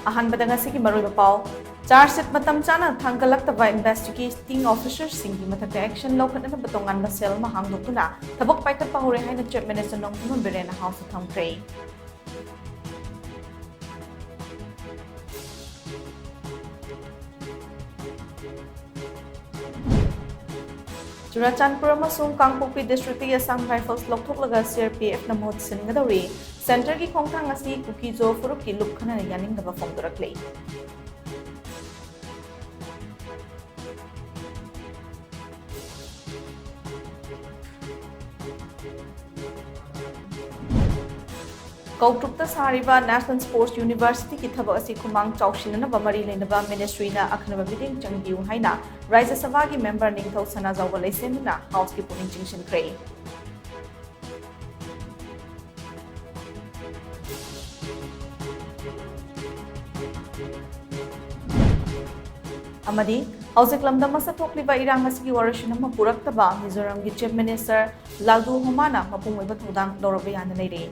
अहानबदा ngasi ki maroi pau charge matam chana thangkalaktaba investigating officers singi mathak action lokhatna batongan basel ma hangdokuna thabok paikat pahore haina chief minister nongthum birena house thamkre Churachandpur amasung Kangpokpi district ki Assam Rifles lokthoklega CRPF na mohot singadori center ki khongthang asi kukizo furup ki lukkhana yaning daba phongdoraklei Kautrukta sariba National Sports University ki thabak asi khumang chawshinana bamari lenaba ministry na akhnaba meeting changbiu haina Rajya Sabha ki member ningthau sana zawba leisemna house ki puning chingshin kre amadi hauzik lamda masa thokliba irang asigi warashin ama puraktaba Mizoram ki chief minister Laldu Homana mapung oiba thodang loroba yana leire